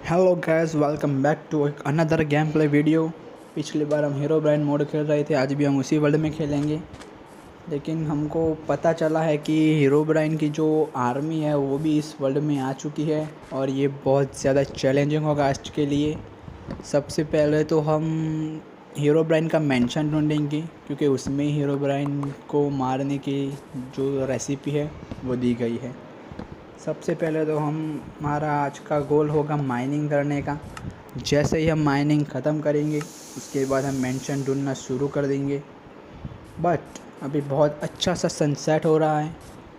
Hello guys, welcome back to another game play video. पिछली बार हम हीरो ब्राइन मोड खेल रहे थे, आज भी हम उसी वर्ल्ड में खेलेंगे। लेकिन हमको पता चला है कि हीरो ब्राइन की जो आर्मी है वो भी इस वर्ल्ड में आ चुकी है और ये बहुत ज़्यादा चैलेंजिंग होगा आज के लिए। सबसे पहले तो हम हीरो ब्राइन का मेंशन ढूंढेंगे क्योंकि उसमें हीरो ब्राइन को मारने की जो रेसिपी है वो दी गई है। सबसे पहले तो हमारा आज का गोल होगा माइनिंग करने का। जैसे ही हम माइनिंग ख़त्म करेंगे उसके बाद हम मेंशन ढूंढना शुरू कर देंगे। बट अभी बहुत अच्छा सा सनसेट हो रहा है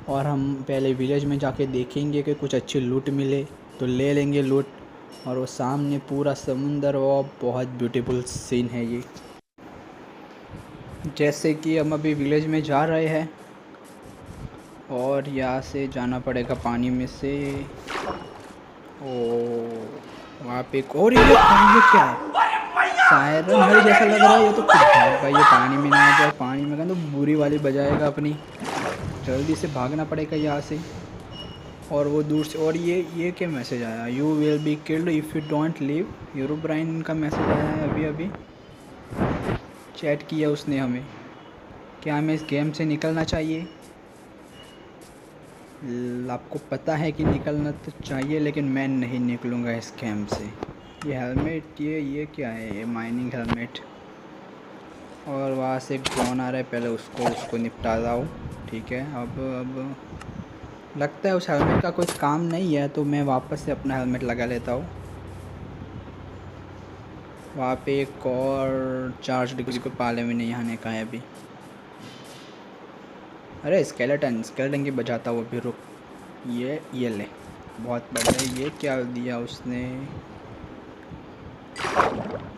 और हम पहले विलेज में जाके देखेंगे कि कुछ अच्छी लूट मिले तो ले लेंगे लूट। और वो सामने पूरा समुंदर और बहुत ब्यूटीफुल सीन है ये। जैसे कि हम अभी विलेज में जा रहे हैं और यहाँ से जाना पड़ेगा पानी में से। ओ वहाँ पे एक और ये क्या है? सायरन हर जैसा लग रहा है। ये तो कुछ भाग ये पानी में ना आ जाए। पानी में तो बुरी वाली बजाएगा अपनी। जल्दी से भागना पड़ेगा यहाँ से। और वो दूर से। और ये क्या मैसेज आया? You will be killed if you don't leave. Hero Brian का मैसेज आया है अभी अभी। चैट किया उसने हमें। क्या हमें इस गेम से निकलना चाहिए? आपको पता है कि निकलना तो चाहिए, लेकिन मैं नहीं निकलूँगा इस गेम से। ये हेलमेट, ये क्या है? ये माइनिंग हेलमेट। और वहाँ से एक ड्रोन आ रहा है, पहले उसको निपटा दाओ। ठीक है। अब लगता है उस हेलमेट का कोई काम नहीं है, तो मैं वापस से अपना हेलमेट लगा लेता हूँ। वहाँ पे एक और चार्ज डिग्री को पाले में नहीं आने का है अभी। अरे स्केलेटन की बजाता हूँ अभी, रुक। ये ले, बहुत बढ़िया। ये क्या दिया उसने?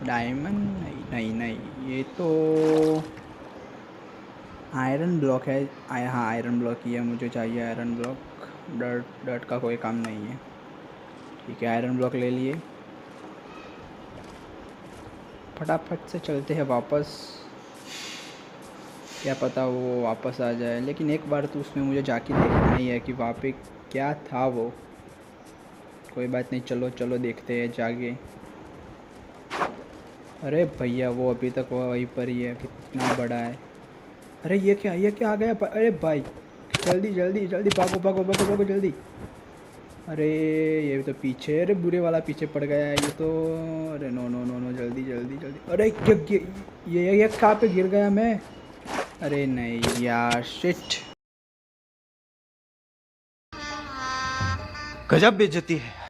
डायमंड? नहीं, ये तो आयरन ब्लॉक है। हाँ, आयरन ब्लॉक ही है, मुझे चाहिए आयरन ब्लॉक। डर्ट का कोई काम नहीं है। ठीक है, आयरन ब्लॉक ले लिए। फटाफट से चलते हैं वापस। क्या पता वो वापस आ जाए, लेकिन एक बार तो उसमें मुझे जाके देखना ही है कि वहाँ पे क्या था वो। कोई बात नहीं, चलो देखते हैं जाके। अरे भैया, वो अभी तक वो वहीं पर ही है। कितना बड़ा है! अरे ये क्या आ गया? अरे भाई, जल्दी भागो जल्दी। अरे ये तो पीछे, अरे बुरे वाला पीछे पड़ गया है ये तो। अरे नो, जल्दी। अरे ये कहाँ पे गिर गया मैं? अरे नहीं यार, शिट। गजब बेइज्जती है।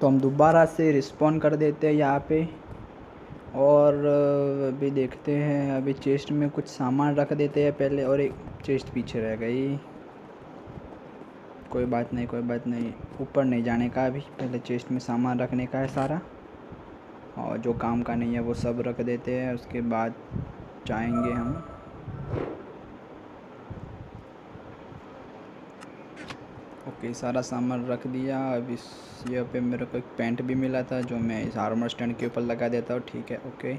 तो हम दोबारा से रिस्पॉन्ड कर देते हैं यहाँ पे। और अभी देखते हैं, अभी चेस्ट में कुछ सामान रख देते हैं पहले। और एक चेस्ट पीछे रह गई। कोई बात नहीं, ऊपर नहीं जाने का अभी। पहले चेस्ट में सामान रखने का है सारा, और जो काम का नहीं है वो सब रख देते हैं। उसके बाद जाएंगे हम। ओके, सारा सामान रख दिया। अब इस ये पे मेरे को एक पैंट भी मिला था जो मैं इस आर्मर स्टैंड के ऊपर लगा देता हूँ। ठीक है, ओके।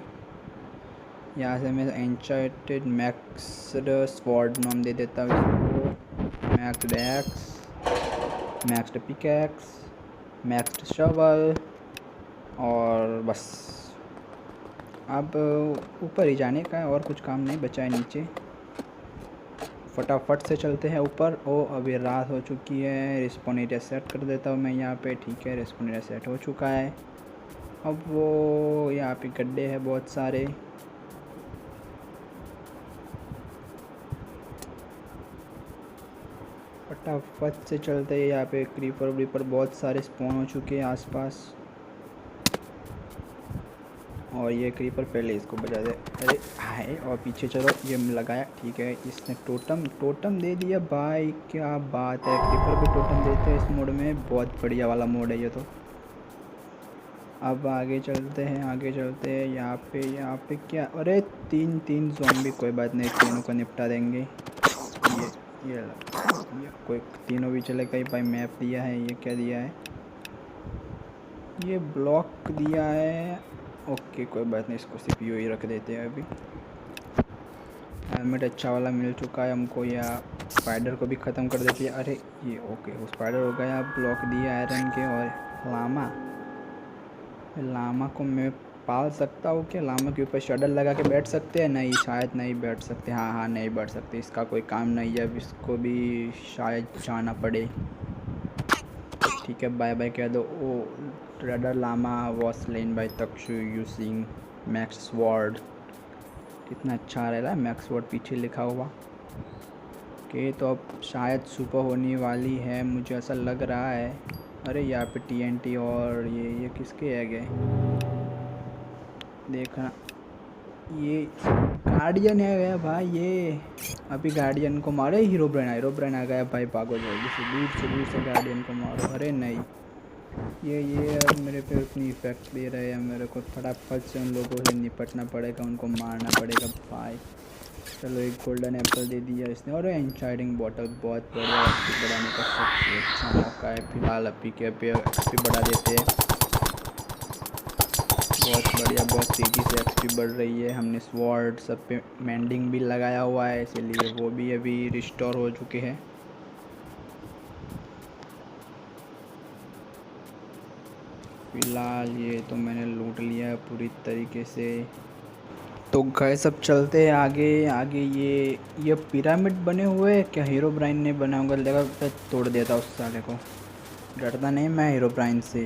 यहाँ से मैं एन्चेंटेड मैक्स्ड स्वॉर्ड नाम दे देता हूँ इसको। Maxed x, maxed pickaxe, maxed shovel. और बस अब ऊपर ही जाने का है, और कुछ काम नहीं बचा है नीचे। फटाफट से चलते हैं ऊपर। ओ अभी रात हो चुकी है। रिस्पॉन एरिया सेट कर देता हूँ मैं यहाँ पे। ठीक है, रिस्पॉन एरिया सेट हो चुका है। अब वो यहाँ पे गड्ढे हैं बहुत सारे। फटाफट से चलते हैं। यहाँ पे क्रीपर व्रीपर बहुत सारे स्पॉन हो चुके हैं आसपास। और ये क्रीपर पहले इसको बजा दे। अरे हाय, और पीछे चलो। ये लगाया, ठीक है। इसने टोटम दे दिया भाई, क्या बात है! क्रीपर भी टोटम देते हैं इस मोड में। बहुत बढ़िया वाला मोड है ये तो। अब आगे चलते हैं। यहाँ पे क्या? अरे तीन ज़ॉम्बी। कोई बात नहीं, तीनों को निपटा देंगे। ये कोई तीनों भी चले गए भाई। मैप दिया है, ये क्या दिया है? ये ब्लॉक दिया है। ओके, कोई बात नहीं, इसको सिर्फ यूँ ही रख देते हैं अभी। हेलमेट अच्छा वाला मिल चुका है हमको। या स्पाइडर को भी ख़त्म कर देती है। अरे ये ओके, वो स्पाइडर हो गया। ब्लॉक दिया आयरन के। और लामा लामा को मैं पाल सकता हूँ क्या? लामा के ऊपर शटल लगा के बैठ सकते हैं? नहीं, शायद नहीं बैठ सकते। हाँ हाँ, नहीं बैठ सकते। इसका कोई काम नहीं है, अब इसको भी शायद जाना पड़े। ठीक है, बाय बाय कह दो। ओ रेडर लामा वॉज स्लेन बाय तक्षु यूजिंग मैक्स वर्ड। कितना अच्छा आ रहा है मैक्स वर्ड पीछे लिखा हुआ। ओके, तो अब शायद सुबह होने वाली है, मुझे ऐसा लग रहा है। अरे यहाँ पे TNT और ये किसके है गए देखना। ये गार्डियन है गया भाई, ये अभी गार्डियन को मारे। हीरो ब्रेन आ गया भाई, भागो जल्दी से, दूर से गार्डियन को मारो। अरे नहीं, ये अब मेरे पे उतनी इफेक्ट दे रहे हैं, मेरे को फटाफट से उन लोगों से निपटना पड़ेगा, उनको मारना पड़ेगा भाई। चलो, एक गोल्डन एप्पल दे दिया इसने, और एंचाइडिंग बॉटल बहुत बढ़िया। एक्सपी बढ़ाने का सबसे अच्छा मौका है फिलहाल, अभी के अभी एक्सपी बढ़ा देते हैं। बहुत बढ़िया, बहुत तेज़ी से एक्सपी बढ़ रही है। हमने स्वॉर्ड सब पे मेंडिंग भी लगाया हुआ है, इसीलिए वो भी अभी रिस्टोर हो चुके हैं। फिलहाल ये तो मैंने लूट लिया है पूरी तरीके से। तो गए सब चलते हैं आगे आगे। ये पिरामिड बने हुए हैं क्या? हीरो ब्राइन ने बना होगा, लगा तोड़ देता उस साले को। डरता नहीं मैं हीरो ब्राइन से,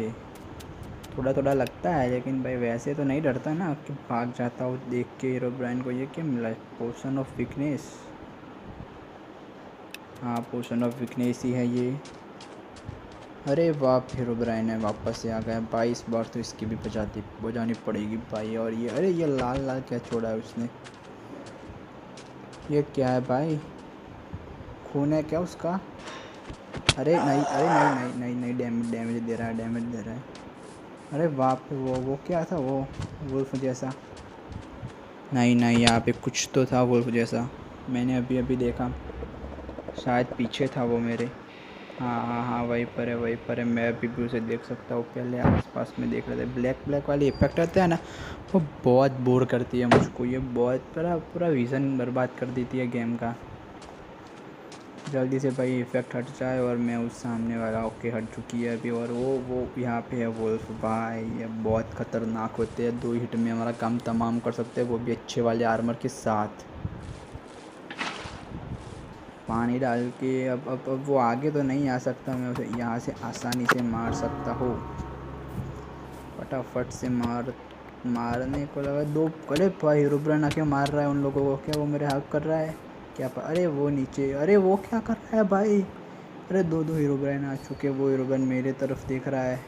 थोड़ा थोड़ा लगता है, लेकिन भाई वैसे तो नहीं डरता ना कि भाग जाता हूँ देख के हीरो ब्राइन को। ये क्या मिला है? Potion of weakness. हाँ, पोशन ऑफ वीकनेस ही है ये। अरे बाप, हीरो ब्राइन है वापस से आ गया भाई। इस बार तो इसकी भी बजानी पड़ेगी भाई। और ये, अरे ये लाल लाल क्या छोड़ा है उसने? ये क्या है भाई? खून है क्या उसका? अरे नहीं, अरे नहीं नहीं नहीं नहीं, डैमेज दे रहा है, डैमेज दे रहा है। अरे बाप रे, वो क्या था? वो वुल्फ जैसा? नहीं नहीं, यहाँ पे कुछ तो था वुल्फ जैसा, मैंने अभी अभी देखा। शायद पीछे था वो मेरे। हाँ हाँ हाँ, वहीं पर है, वहीं पर है। मैं अभी भी उसे देख सकता हूँ, पहले आसपास में देख रहे थे। ब्लैक ब्लैक वाली इफेक्ट रहता है ना, वो बहुत बोर करती है मुझको। ये बहुत पूरा पूरा विज़न बर्बाद कर देती है गेम का। जल्दी से भाई इफेक्ट हट जाए और मैं उस सामने वाला। ओके, हट चुकी है अभी। और वो यहाँ पे है वुल्फ भाई, ये बहुत ख़तरनाक होते हैं। 2 हिट में हमारा काम तमाम कर सकते हैं, वो भी अच्छे वाले आर्मर के साथ। पानी डाल के अब वो आगे तो नहीं आ सकता, मैं उसे यहाँ से आसानी से मार सकता हूँ। फटाफट से मारने को लगा 2। अरे भाई, हीरो ब्राइन आके मार रहा है उन लोगों को क्या? वो मेरे हेल्प कर रहा है क्या? अरे वो नीचे, अरे वो क्या कर रहा है भाई? अरे 2 हीरो ब्राइन आ चुके। वो हीरो ब्राइन मेरे तरफ देख रहा है,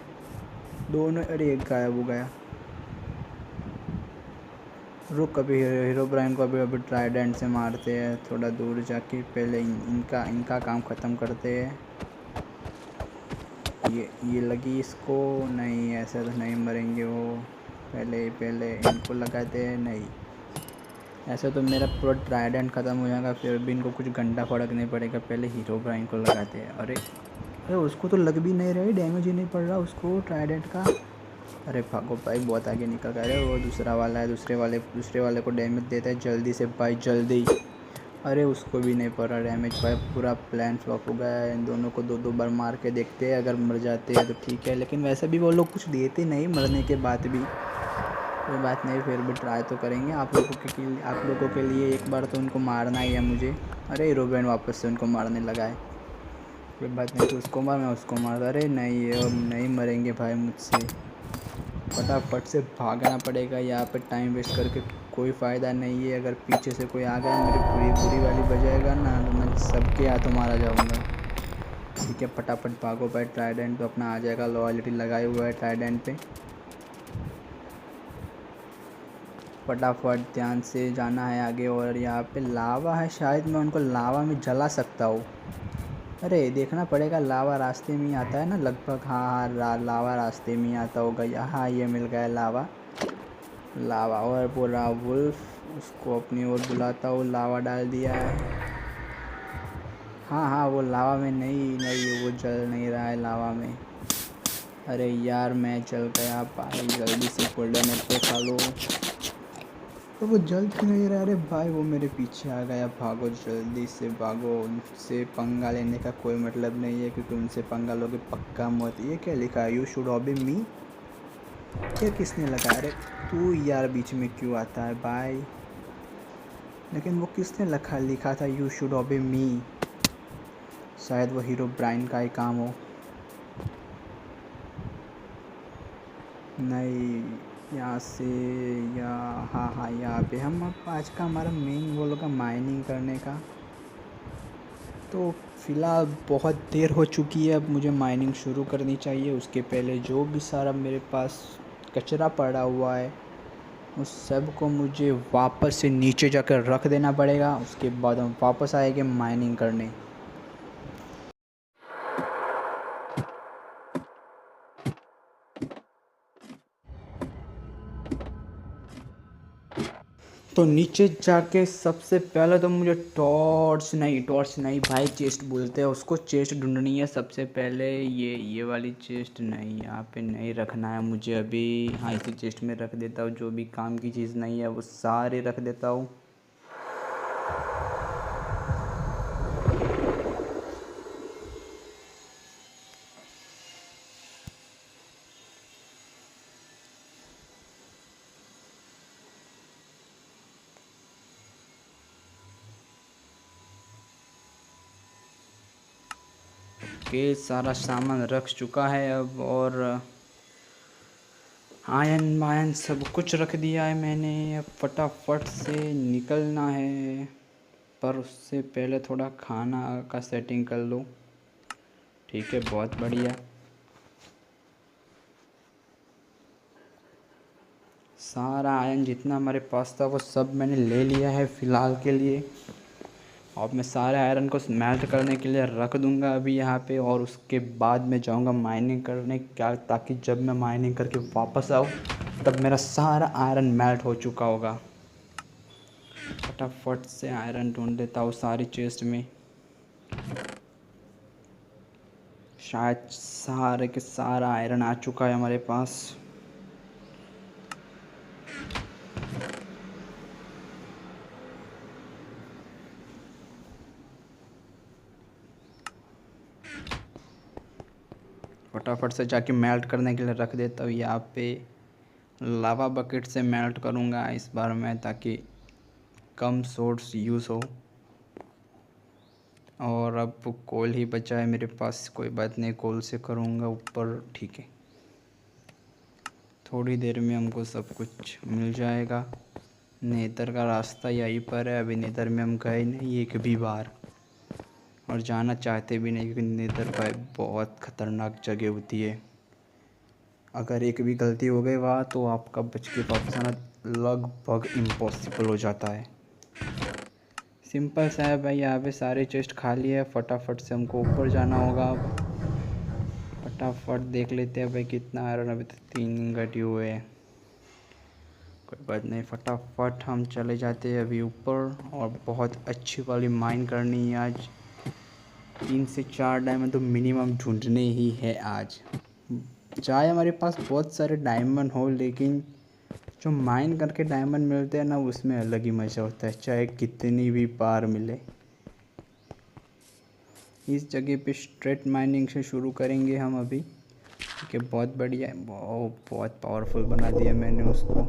दोनों। अरे एक गायब हो गया। रुक, अभी हीरो ब्राइन को अभी ट्राइडेंट से मारते हैं थोड़ा दूर जाके। पहले इनका काम ख़त्म करते हैं। ये लगी इसको। नहीं, ऐसे तो नहीं मरेंगे वो। पहले इनको लगाते हैं। नहीं, ऐसे तो मेरा पूरा ट्राइडेंट ख़त्म हो जाएगा, फिर भी इनको कुछ घंटा फर्क नहीं पड़ेगा। पहले हीरो ब्राइन को लगाते हैं। अरे अरे, उसको तो लग भी नहीं रही, डैमेज ही नहीं पड़ रहा उसको ट्राइडेंट का। अरे भागो भाई, बहुत आगे निकल गया। अरे वो दूसरा वाला है, दूसरे वाले को डैमेज देता है जल्दी से भाई, जल्दी। अरे उसको भी नहीं पड़ रहा डैमेज भाई, पूरा प्लान फ्लॉप हो गया है। इन दोनों को 2-2 बार मार के देखते हैं, अगर मर जाते हैं तो ठीक है, लेकिन वैसे भी वो लोग कुछ देते नहीं मरने के बाद भी। कोई बात नहीं, फिर भी ट्राई तो करेंगे आप लोगों के लिए। एक बार तो उनको मारना ही है मुझे। अरे हीरो ब्राइन वापस से उनको मारने लगा है। कोई बात नहीं, तो उसको मार, मैं उसको मार। अरे नहीं, ये अब नहीं मरेंगे भाई मुझसे। फटाफट से भागना पड़ेगा, यहाँ पे टाइम वेस्ट करके कोई फ़ायदा नहीं है। अगर पीछे से कोई आ गया, मेरी पूरी बुरी वाली बजाएगा ना, तो मैं सबके हाथों मारा जाऊँगा। ठीक है, फटाफट भागो भाई। ट्राइडेंट तो अपना आ जाएगा, लॉयल्टी लगाए हुआ है ट्राइडेंट पे। फटाफट ध्यान से जाना है आगे। और यहाँ पे लावा है, शायद मैं उनको लावा में जला सकता हूँ। अरे देखना पड़ेगा, लावा रास्ते में ही आता है ना लगभग। हाँ हाँ, लावा रास्ते में ही आता होगा। यहाँ ये मिल गया लावा। और वो रहा वुल्फ, उसको अपनी ओर बुलाता हूँ। लावा डाल दिया है। हाँ हाँ, वो लावा में नहीं, वो जल नहीं रहा है लावा में। अरे यार, मैं जल गया भाई, जल्दी से गोल्डन एप्पल खा लो। तो वो जल क्यों नहीं रहा? अरे भाई, वो मेरे पीछे आ गया। भागो, जल्दी से भागो, उनसे पंगा लेने का कोई मतलब नहीं है, क्योंकि उनसे पंगा लोगे पक्का मौत। ये क्या लिखा है? यू शुड ऑबे मी। ये किसने लगाया? अरे तू यार बीच में क्यों आता है भाई? लेकिन वो किसने लिखा था यू शुड ओबे मी? शायद वो हीरो ब्राइन का ही काम हो। नहीं, यहाँ से या हाँ हाँ, यहाँ पे हम अब आज का हमारा मेन गोल होगा माइनिंग करने का। तो फ़िलहाल बहुत देर हो चुकी है, अब मुझे माइनिंग शुरू करनी चाहिए। उसके पहले जो भी सारा मेरे पास कचरा पड़ा हुआ है उस सब को मुझे वापस से नीचे जाकर रख देना पड़ेगा। उसके बाद हम वापस आएंगे माइनिंग करने। तो नीचे जाके सबसे पहले तो मुझे टॉर्च नहीं भाई, चेस्ट बोलते हैं उसको, चेस्ट ढूंढनी है सबसे पहले। ये वाली चेस्ट नहीं, यहाँ पे नहीं रखना है मुझे अभी। हाँ, इसी चेस्ट में रख देता हूँ, जो भी काम की चीज़ नहीं है वो सारे रख देता हूँ। के सारा सामान रख चुका है अब, और आयन वायन सब कुछ रख दिया है मैंने। अब फटाफट से निकलना है, पर उससे पहले थोड़ा खाना का सेटिंग कर लो। ठीक है, बहुत बढ़िया। सारा आयरन जितना हमारे पास था वो सब मैंने ले लिया है फ़िलहाल के लिए। अब मैं सारे आयरन को स्मेल्ट करने के लिए रख दूंगा अभी यहाँ पे, और उसके बाद मैं जाऊँगा माइनिंग करने, क्या ताकि जब मैं माइनिंग करके वापस आऊँ तब मेरा सारा आयरन मेल्ट हो चुका होगा। फटाफट से आयरन ढूंढ लेता हूँ सारी चेस्ट में। शायद सारे के सारा आयरन आ चुका है हमारे पास। फटाफट से जाके मेल्ट करने के लिए रख देता हूँ यहाँ पे। लावा बकेट से मेल्ट करूँगा इस बार मैं, ताकि कम सोर्स यूज़ हो। और अब कोल ही बचा है मेरे पास, कोई बात नहीं, कोल से करूँगा ऊपर। ठीक है, थोड़ी देर में हमको सब कुछ मिल जाएगा। नेदर का रास्ता यहीं पर है। अभी नेदर में हम गए नहीं एक भी बार, और जाना चाहते भी नहीं, क्योंकि नेदर भाई बहुत ख़तरनाक जगह होती है। अगर एक भी गलती हो गई वहाँ तो आपका बच के वापस आना लगभग इम्पॉसिबल हो जाता है। सिंपल सा है भाई, यहाँ पे सारे चेस्ट खाली है। फटाफट से हमको ऊपर जाना होगा। फटाफट देख लेते हैं भाई कितना आयरन, अभी तो 3 घटी हुए हैं। कोई बात नहीं, फटाफट हम चले जाते हैं अभी ऊपर, और बहुत अच्छी वाली माइन करनी है आज। 3 से 4 डायमंड तो मिनिमम ढूंढने ही है आज। चाहे हमारे पास बहुत सारे डायमंड हो, लेकिन जो माइन करके डायमंड मिलते हैं ना, उसमें अलग ही मज़ा होता है, चाहे कितनी भी बार मिले। इस जगह पे स्ट्रेट माइनिंग से शुरू करेंगे हम अभी। ठीक है, बहुत बढ़िया है। बहुत पावरफुल बना दिया मैंने उसको।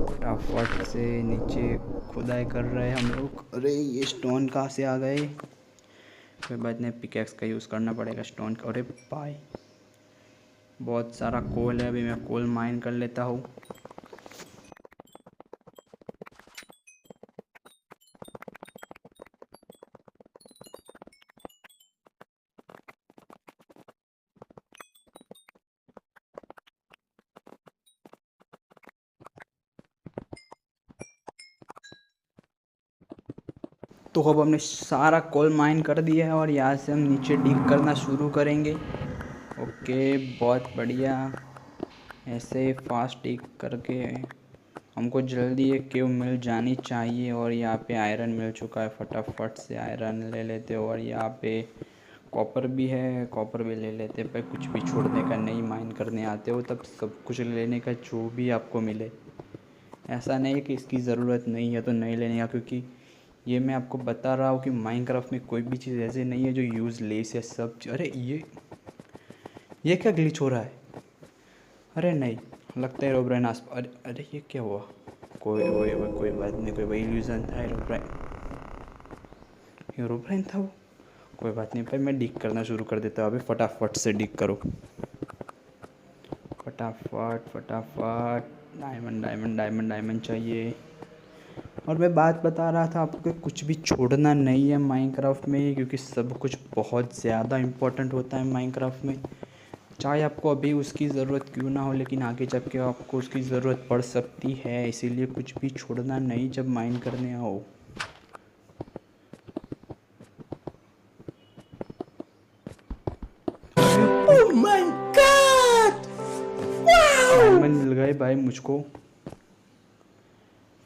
फटाफट से नीचे खुदाई कर रहे हैं हम लोग। अरे ये स्टोन कहाँ से आ गए? कोई बात नहीं, पिकैक्स का यूज़ करना पड़ेगा स्टोन का। अरे भाई बहुत सारा कोल है, अभी मैं कोल माइन कर लेता हूँ। तो अब हमने सारा कोल माइन कर दिया है, और यहाँ से हम नीचे डिग करना शुरू करेंगे। ओके, बहुत बढ़िया। ऐसे फास्ट डिग करके हमको जल्दी एक केव मिल जानी चाहिए। और यहाँ पे आयरन मिल चुका है, फटाफट से आयरन ले लेते हो। और यहाँ पे कॉपर भी है, कॉपर भी ले लेते हैं। पर कुछ भी छोड़ने का नहीं, माइन करने आते हो तब सब कुछ लेने का, जो भी आपको मिले। ऐसा नहीं है कि इसकी ज़रूरत नहीं है तो नहीं लेने का, क्योंकि ये मैं आपको बता रहा हूँ कि माइनक्राफ्ट में कोई भी चीज़ ऐसे नहीं है जो यूज़लेस है। सब अरे ये क्या ग्लिच हो रहा है? अरे नहीं, लगता है हीरोब्राइन आस अरे अरे ये क्या हुआ? कोई बात नहीं, कोई इल्यूजन था। हीरोब्राइन था वो। कोई बात नहीं भाई, मैं डिग करना शुरू कर देता हूँ अभी। फटाफट से डिग करो, फटाफट फटाफट। डायमंड डायमंड डायमंड डायमंड चाहिए। और मैं बात बता रहा था आपको कि कुछ भी छोड़ना नहीं है माइनक्राफ्ट में, क्योंकि सब कुछ बहुत ज़्यादा इम्पोर्टेंट होता है माइनक्राफ्ट में। चाहे आपको अभी उसकी ज़रूरत क्यों ना हो, लेकिन आगे जब के आपको उसकी ज़रूरत पड़ सकती है, इसीलिए कुछ भी छोड़ना नहीं जब माइन करने आओ। ओह माय गॉड, डायमंड मिल गए भाई मुझको।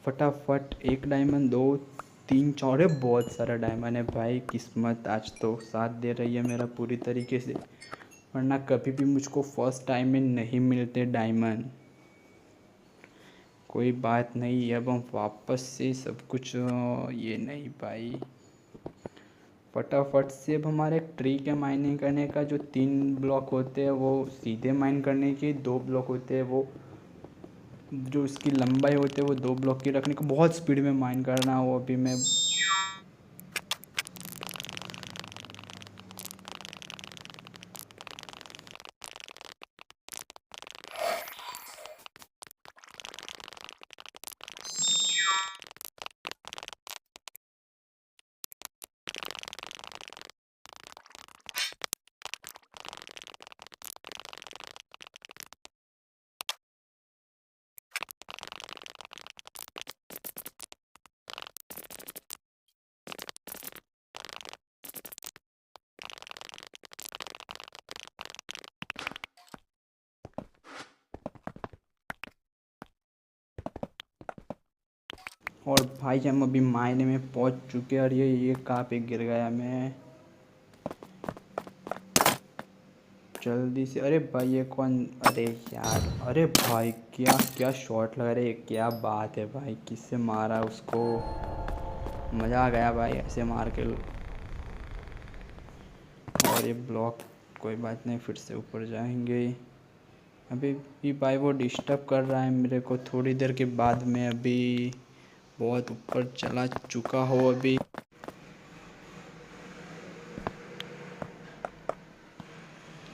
फटाफट, एक डायमंड, दो, तीन, चार, बहुत सारा डायमंड है भाई। किस्मत आज तो साथ दे रही है मेरा पूरी तरीके से, वरना कभी भी मुझको फर्स्ट टाइम में नहीं मिलते डायमंड। कोई बात नहीं, अब हम वापस से सब कुछ ये नहीं भाई। फटाफट से अब हमारे ट्री के माइनिंग करने का जो 3 ब्लॉक होते हैं वो सीधे माइन करने के, 2 ब्लॉक होते हैं वो जो उसकी लंबाई होती है वो 2 ब्लॉक की रखने को। बहुत स्पीड में माइन करना हो अभी मैं। और भाई हम अभी मायने में पहुंच चुके हैं। और ये कहाँ पे गिर गया मैं? जल्दी से। अरे भाई ये कौन? अरे यार, अरे भाई क्या क्या शॉट लगा रहे, क्या बात है भाई, किससे मारा उसको? मज़ा आ गया भाई ऐसे मार के। और ये ब्लॉक, कोई बात नहीं, फिर से ऊपर जाएंगे। अभी भी भाई वो डिस्टर्ब कर रहा है मेरे को। थोड़ी देर के बाद मैं अभी बहुत ऊपर चला चुका हूँ अभी।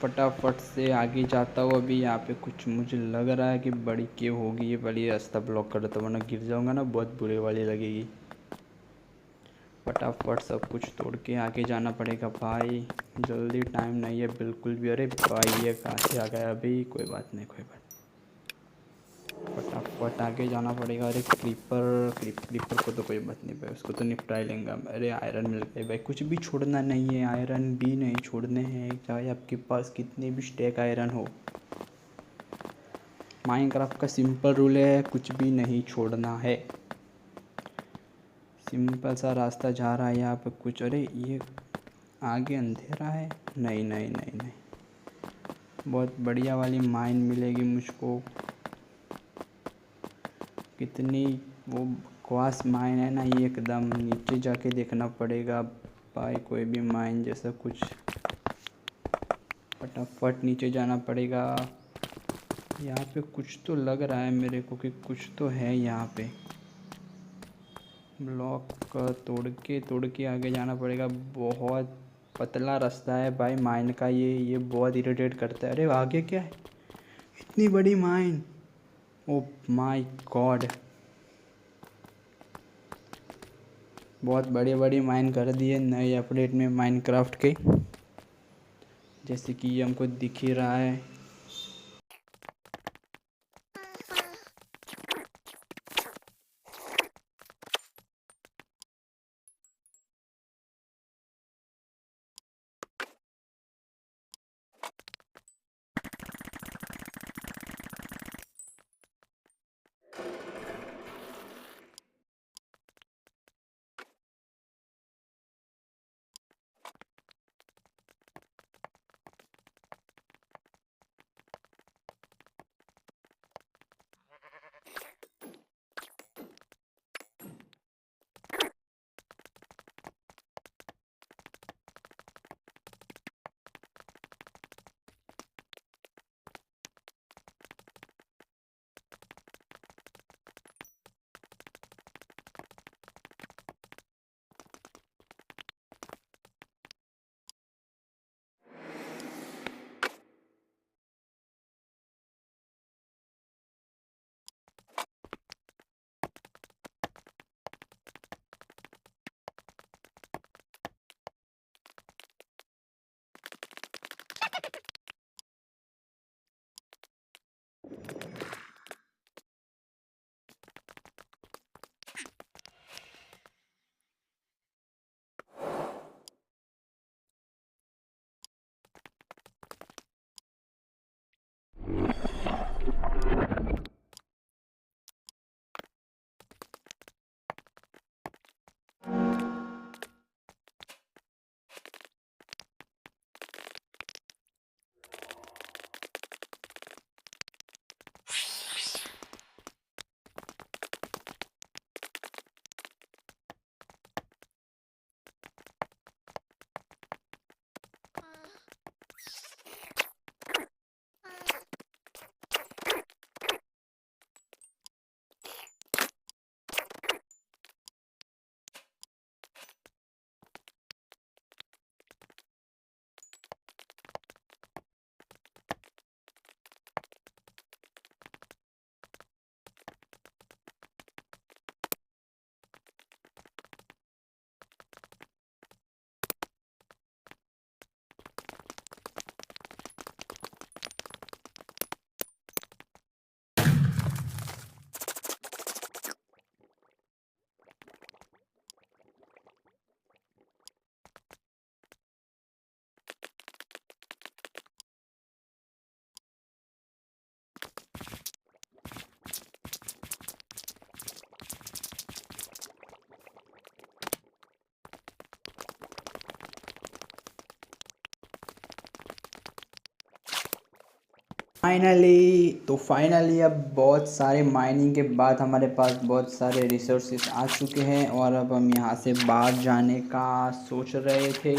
फटाफट से आगे जाता हूँ अभी। यहाँ पे कुछ मुझे लग रहा है कि बड़ी केव होगी। ये बड़ी रास्ता ब्लॉक कर देता हूँ, वरना गिर जाऊँगा ना, बहुत बुरे वाली लगेगी। फटाफट सब कुछ तोड़ के आगे जाना पड़ेगा भाई, जल्दी, टाइम नहीं है बिल्कुल भी। अरे भाई ये कहाँ से आ गया अभी? कोई बात नहीं, कोई बात। फटाफट आगे जाना पड़ेगा। अरे क्रीपर को तो कोई बात नहीं भाई, उसको तो निपटा ही लेंगे। अरे आयरन मिल गए भाई। कुछ भी छोड़ना नहीं है, आयरन भी नहीं छोड़ने हैं, चाहे आपके पास कितने भी स्टैक आयरन हो। माइनक्राफ्ट का सिंपल रूल है, कुछ भी नहीं छोड़ना है। सिंपल सा रास्ता जा रहा है यहाँ पे कुछ। अरे ये आगे अंधेरा है। नहीं नहीं नहीं नहीं, बहुत बढ़िया वाली माइन मिलेगी मुझको। कितनी वो बकवास माइन है ना ये, एकदम नीचे जाके देखना पड़ेगा भाई, कोई भी माइन जैसा कुछ। फटाफट नीचे जाना पड़ेगा। यहाँ पे कुछ तो लग रहा है मेरे को कि कुछ तो है यहाँ पे। ब्लॉक तोड़ के आगे जाना पड़ेगा। बहुत पतला रास्ता है भाई माइन का ये बहुत इरिटेट करता है। अरे आगे क्या है? इतनी बड़ी माइन! ओ माय गॉड, बहुत बड़ी बड़ी माइन कर दिए नए अपडेट में माइनक्राफ्ट के, जैसे कि ये हमको दिख ही रहा है। फाइनली अब बहुत सारे माइनिंग के बाद हमारे पास बहुत सारे रिसोर्सेस आ चुके हैं और अब हम यहाँ से बाहर जाने का सोच रहे थे,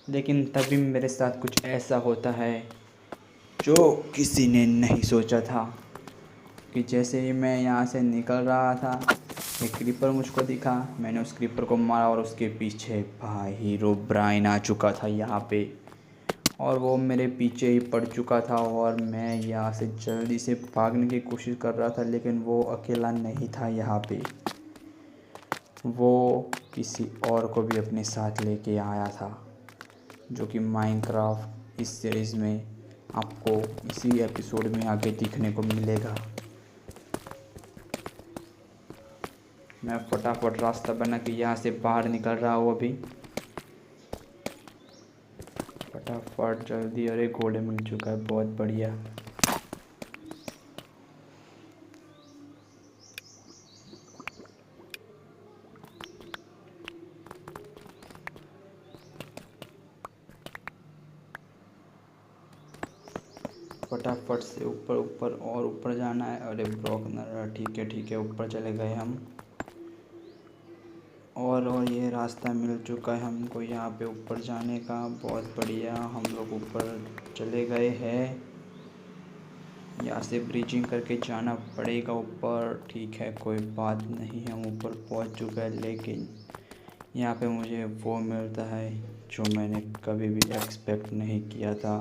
लेकिन तभी मेरे साथ कुछ ऐसा होता है जो किसी ने नहीं सोचा था कि जैसे ही मैं यहाँ से निकल रहा था एक क्रीपर मुझको दिखा। मैंने उस क्रीपर को मारा और उसके पीछे भाई हीरोब्राइन आ चुका था यहाँ पे, और वो मेरे पीछे ही पड़ चुका था और मैं यहाँ से जल्दी से भागने की कोशिश कर रहा था, लेकिन वो अकेला नहीं था यहाँ पे, वो किसी और को भी अपने साथ लेके आया था, जो कि माइनक्राफ्ट इस सीरीज़ में आपको इसी एपिसोड में आगे दिखने को मिलेगा। मैं फटाफट रास्ता बना के यहाँ से बाहर निकल रहा हूँ अभी, फटाफट जल्दी। अरे घोड़े मिल चुका है, बहुत बढ़िया। फटाफट से ऊपर ऊपर और ऊपर जाना है। अरे ब्रोकनर, ठीक है ऊपर चले गए हम, और ये रास्ता मिल चुका है हमको यहाँ पे ऊपर जाने का। बहुत बढ़िया, हम लोग ऊपर चले गए हैं। यहाँ से ब्रिजिंग करके जाना पड़ेगा ऊपर, ठीक है कोई बात नहीं, हम ऊपर पहुँच चुके हैं। लेकिन यहाँ पे मुझे वो मिलता है जो मैंने कभी भी एक्सपेक्ट नहीं किया था,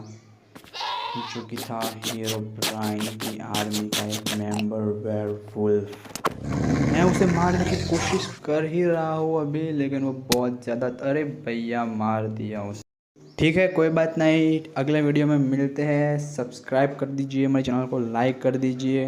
जो कि था हीरोब्राइन की आर्मी का एक मेंबर वेयरवुल्फ। मैं उसे मारने की कोशिश कर ही रहा हूँ अभी, लेकिन वो बहुत ज़्यादा, अरे भैया मार दिया उसे। ठीक है कोई बात नहीं, अगले वीडियो में मिलते हैं। सब्सक्राइब कर दीजिए, मेरे चैनल को लाइक कर दीजिए।